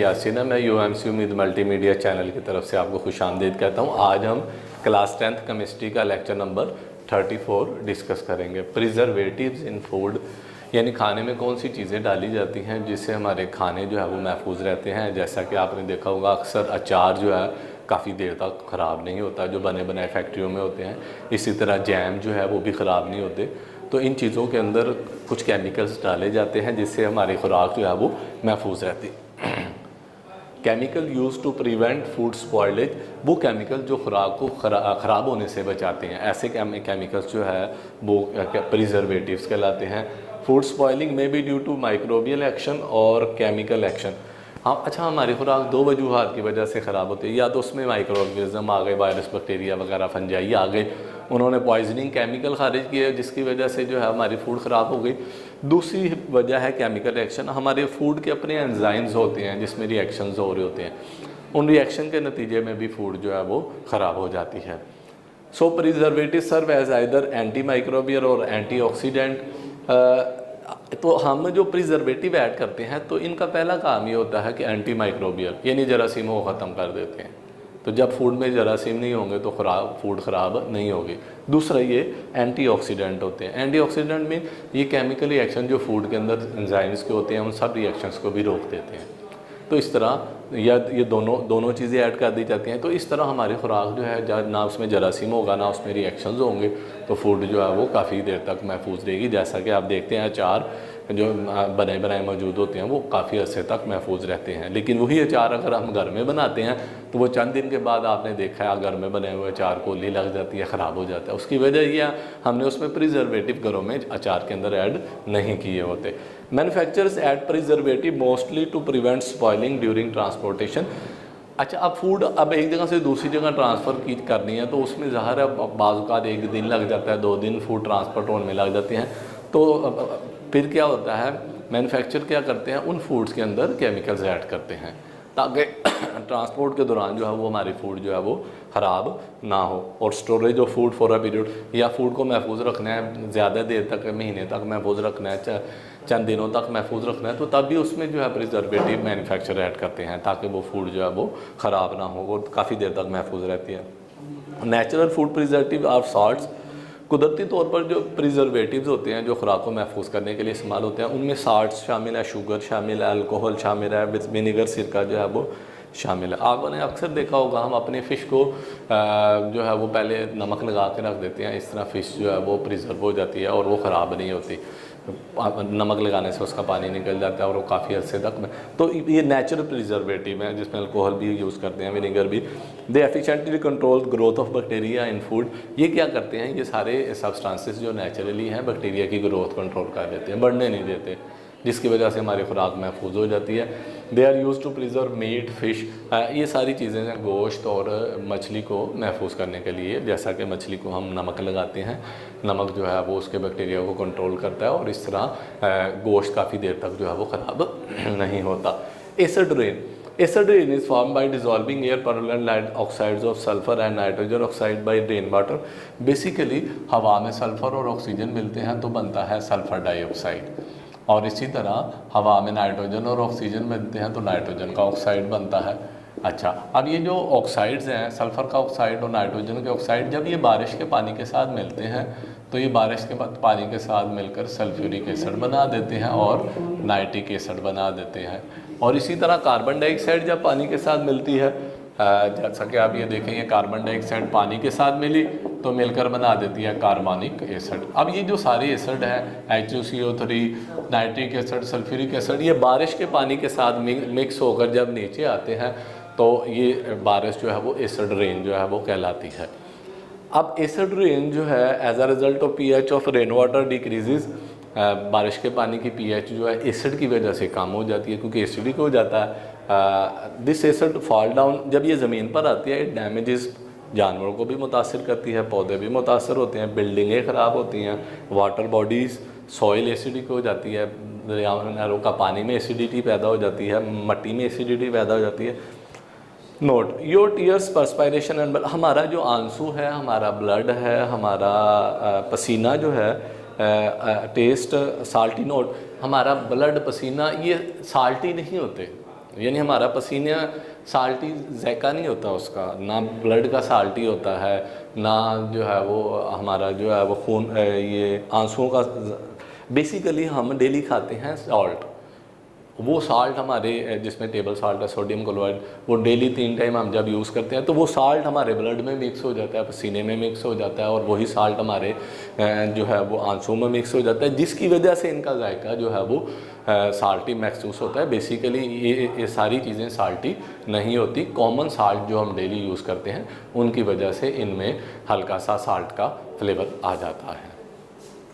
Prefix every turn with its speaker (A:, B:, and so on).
A: यासिन है। मैं UMC उम्मीद मल्टीमीडिया चैनल की तरफ से आपको खुशामदीद कहता हूँ। आज हम क्लास 10th केमिस्ट्री का लेक्चर नंबर 34 डिस्कस करेंगे। प्रिजर्वेटिव्स इन फूड, यानी खाने में कौन सी चीज़ें डाली जाती हैं जिससे हमारे खाने जो है वो महफूज रहते हैं। जैसा कि आपने देखा होगा, अक्सर अचार जो है काफ़ी देर तक ख़राब नहीं होता, जो बने बनाए फैक्ट्रियों में होते हैं। इसी तरह जैम जो है वो भी ख़राब नहीं होते। तो इन चीज़ों के अंदर कुछ केमिकल्स डाले जाते हैं जिससे हमारी खुराक जो है वो महफूज रहती है। Chemical use to prevent food spoilage, वो केमिकल जो खुराक को ख़राब होने से बचाते हैं। ऐसे केमिकल्स जो है वो प्रिजर्वेटिव्स कहलाते हैं। फूड स्पॉइलिंग में be due to microbial action और केमिकल एक्शन। हाँ, अच्छा, हमारी खुराक दो वजूहात की वजह से ख़राब होती है। या तो उसमें माइक्रोऑर्गेनिज्म आ गए, वायरस बैक्टीरिया वगैरह फंजाई आ गए, उन्होंने पॉइजनिंग केमिकल खारिज किए जिसकी वजह से जो है हमारी फूड ख़राब हो गई। दूसरी वजह है केमिकल रिएक्शन। हमारे फूड के अपने एंजाइम्स होते हैं जिसमें रिएक्शंस हो रहे होते हैं, उन रिएक्शन के नतीजे में भी फूड जो है वो ख़राब हो जाती है। So preservative serve as either antimicrobial और एंटीऑक्सीडेंट। तो हम जो प्रिजर्वेटिव ऐड करते हैं तो इनका पहला काम ये होता है कि एंटी माइक्रोबियल, यानी जरासीमों को ख़त्म कर देते हैं। तो जब फूड में जरासीम नहीं होंगे तो फूड ख़राब नहीं होगी। दूसरा ये एंटीऑक्सीडेंट होते हैं। एंटीऑक्सीडेंट में ये केमिकल रिएक्शन जो फूड के अंदर एंजाइम्स के होते हैं उन सब रिएक्शंस को भी रोक देते हैं। तो इस तरह ये दोनों चीज़ें ऐड कर दी जाती हैं। तो इस तरह हमारी खुराक जो है ना उसमें जरासीम होगा ना उसमें रिएक्शंस होंगे, तो फूड जो है वो काफ़ी देर तक महफूज रहेगी। जैसा कि आप देखते हैं अचार जो बने बनाए मौजूद होते हैं वो काफ़ी अरसे तक महफूज रहते हैं। लेकिन वही अचार अगर हम घर में बनाते हैं तो वो चंद दिन के बाद आपने देखा है घर में बने हुए अचार को ली लग जाती है, ख़राब हो जाता है। उसकी वजह यह हमने उसमें प्रिजर्वेटिव घरों में अचार के अंदर ऐड नहीं किए होते। Manufacturers add preservative mostly to prevent spoiling during transportation. अच्छा, अब फूड अब एक जगह से दूसरी जगह ट्रांसफ़र करनी है तो उसमें ज़ाहिर है बाज़ एक दिन लग जाता है, 2 दिन फूड ट्रांसपोर्ट होने में लग जाते हैं। तो फिर क्या होता है, मैन्युफैक्चर क्या करते हैं, उन फूड्स के अंदर केमिकल्स ऐड करते हैं ताकि ट्रांसपोर्ट के दौरान जो है वो हमारी फूड जो है वो ख़राब ना हो। और storage of food for a period, या फूड को महफूज रखना है, ज़्यादा देर तक, महीने तक महफूज रखना है, चंद दिनों तक महफूज रखना है, तो तब भी उसमें जो है प्रिजर्वेटिव मैन्युफैक्चर ऐड करते हैं ताकि वो फूड जो है वो ख़राब ना हो और काफ़ी देर तक महफूज रहती है। Natural food preservative are salts. कुदरती तौर पर जो प्रिजर्वेटिव्स होते हैं जो खुराक को महफूज करने के लिए इस्तेमाल होते हैं उनमें साल्ट्स शामिल है, शुगर शामिल है, अल्कोहल शामिल है, विनेगर, सिरका जो है वो शामिल है। आपने अक्सर देखा होगा हम अपने फ़िश को जो है वो पहले नमक लगा के रख देते हैं, इस तरह फ़िश जो है वो प्रिजर्व हो जाती है और वो ख़राब नहीं होती। नमक लगाने से उसका पानी निकल जाता है और वो काफ़ी अर्से तक में, तो ये नेचुरल प्रिजर्वेटिव है जिसमें अल्कोहल भी यूज़ करते हैं, विनेगर भी। They efficiently control growth of bacteria in food. ये क्या करते हैं, ये सारे सब्सटेंसेस जो नेचुरली हैं बैक्टीरिया की ग्रोथ कंट्रोल कर देते हैं, बढ़ने नहीं देते, जिसकी वजह से हमारी खुराक महफूज हो जाती है। They are use to preserve meat, fish. ये सारी चीज़ें हैं गोश्त और मछली को महफूज करने के लिए। जैसा कि मछली को हम नमक लगाते हैं, नमक जो है वो उसके बैक्टीरिया को कंट्रोल करता है और इस तरह गोश्त काफ़ी देर तक जो है वो ख़राब नहीं होता। Acid rain. Acid rain is formed by dissolving air parallel light oxides of sulfur and nitrogen oxide by rainwater. Basically हवा में सल्फ़र और ऑक्सीजन मिलते हैं तो बनता है सल्फ़र डाइऑक्साइड, और इसी तरह हवा में नाइट्रोजन और ऑक्सीजन मिलते हैं तो नाइट्रोजन का ऑक्साइड बनता है। अच्छा, अब ये जो ऑक्साइड्स हैं, सल्फ़र का ऑक्साइड और नाइट्रोजन के ऑक्साइड, जब ये बारिश के पानी के साथ मिलते हैं तो ये बारिश के पानी के साथ मिलकर सल्फ्यूरिक एसिड बना देते हैं और नाइट्रिक एसिड बना देते हैं। और इसी तरह कार्बन डाइऑक्साइड जब पानी के साथ मिलती है, जैसा कि आप ये देखें, ये कार्बन डाइऑक्साइड पानी के साथ मिली तो मिलकर बना देती है कार्बनिक एसिड। अब ये जो सारे एसिड हैं, HCO3, nitric acid, sulphuric acid, ये बारिश के पानी के साथ मिक्स होकर जब नीचे आते हैं तो ये बारिश जो है वो एसिड रेन जो है वो कहलाती है। अब एसिड रेन जो है as a result of pH of rain water decreases. बारिश के पानी की pH जो है एसिड की वजह से कम हो जाती है क्योंकि एसिडिक हो जाता है। दिस एसिड फॉल डाउन, जब ये ज़मीन पर आती है, डैमेजेस, जानवरों को भी मुतासर करती है, पौधे भी मुतासर होते हैं, बिल्डिंगें ख़राब होती हैं, वाटर बॉडीज़, सॉइल एसिडिक हो जाती है, दरियाओं नहरों का पानी में एसिडिटी पैदा हो जाती है, मिट्टी में एसिडिटी पैदा हो जाती है। Note, your tears, perspiration and, हमारा जो आंसू है, हमारा ब्लड है, हमारा पसीना जो है, टेस्ट साल्टी। नोट, हमारा ब्लड, पसीना, ये साल्टी नहीं होते, यानी हमारा पसीना साल्टी जायका नहीं होता उसका, ना ब्लड का साल्टी होता है, ना जो है वो हमारा जो है वो खून ये आंसुओं का। बेसिकली हम डेली खाते हैं सॉल्ट, वो साल्ट हमारे जिसमें टेबल साल्ट है, सोडियम क्लोराइड, वो डेली 3 टाइम हम जब यूज़ करते हैं तो वो साल्ट हमारे ब्लड में मिक्स हो जाता है, पसीने में मिक्स हो जाता है, और वही साल्ट हमारे जो है वो आंसुओं में मिक्स हो जाता है, जिसकी वजह से इनका जायका जो है वो साल्टी महसूस होता है। बेसिकली ये सारी चीज़ें साल्टी नहीं होती, कॉमन साल्ट जो हम डेली यूज़ करते हैं उनकी वजह से इनमें हल्का सा साल्ट का फ्लेवर आ जाता है।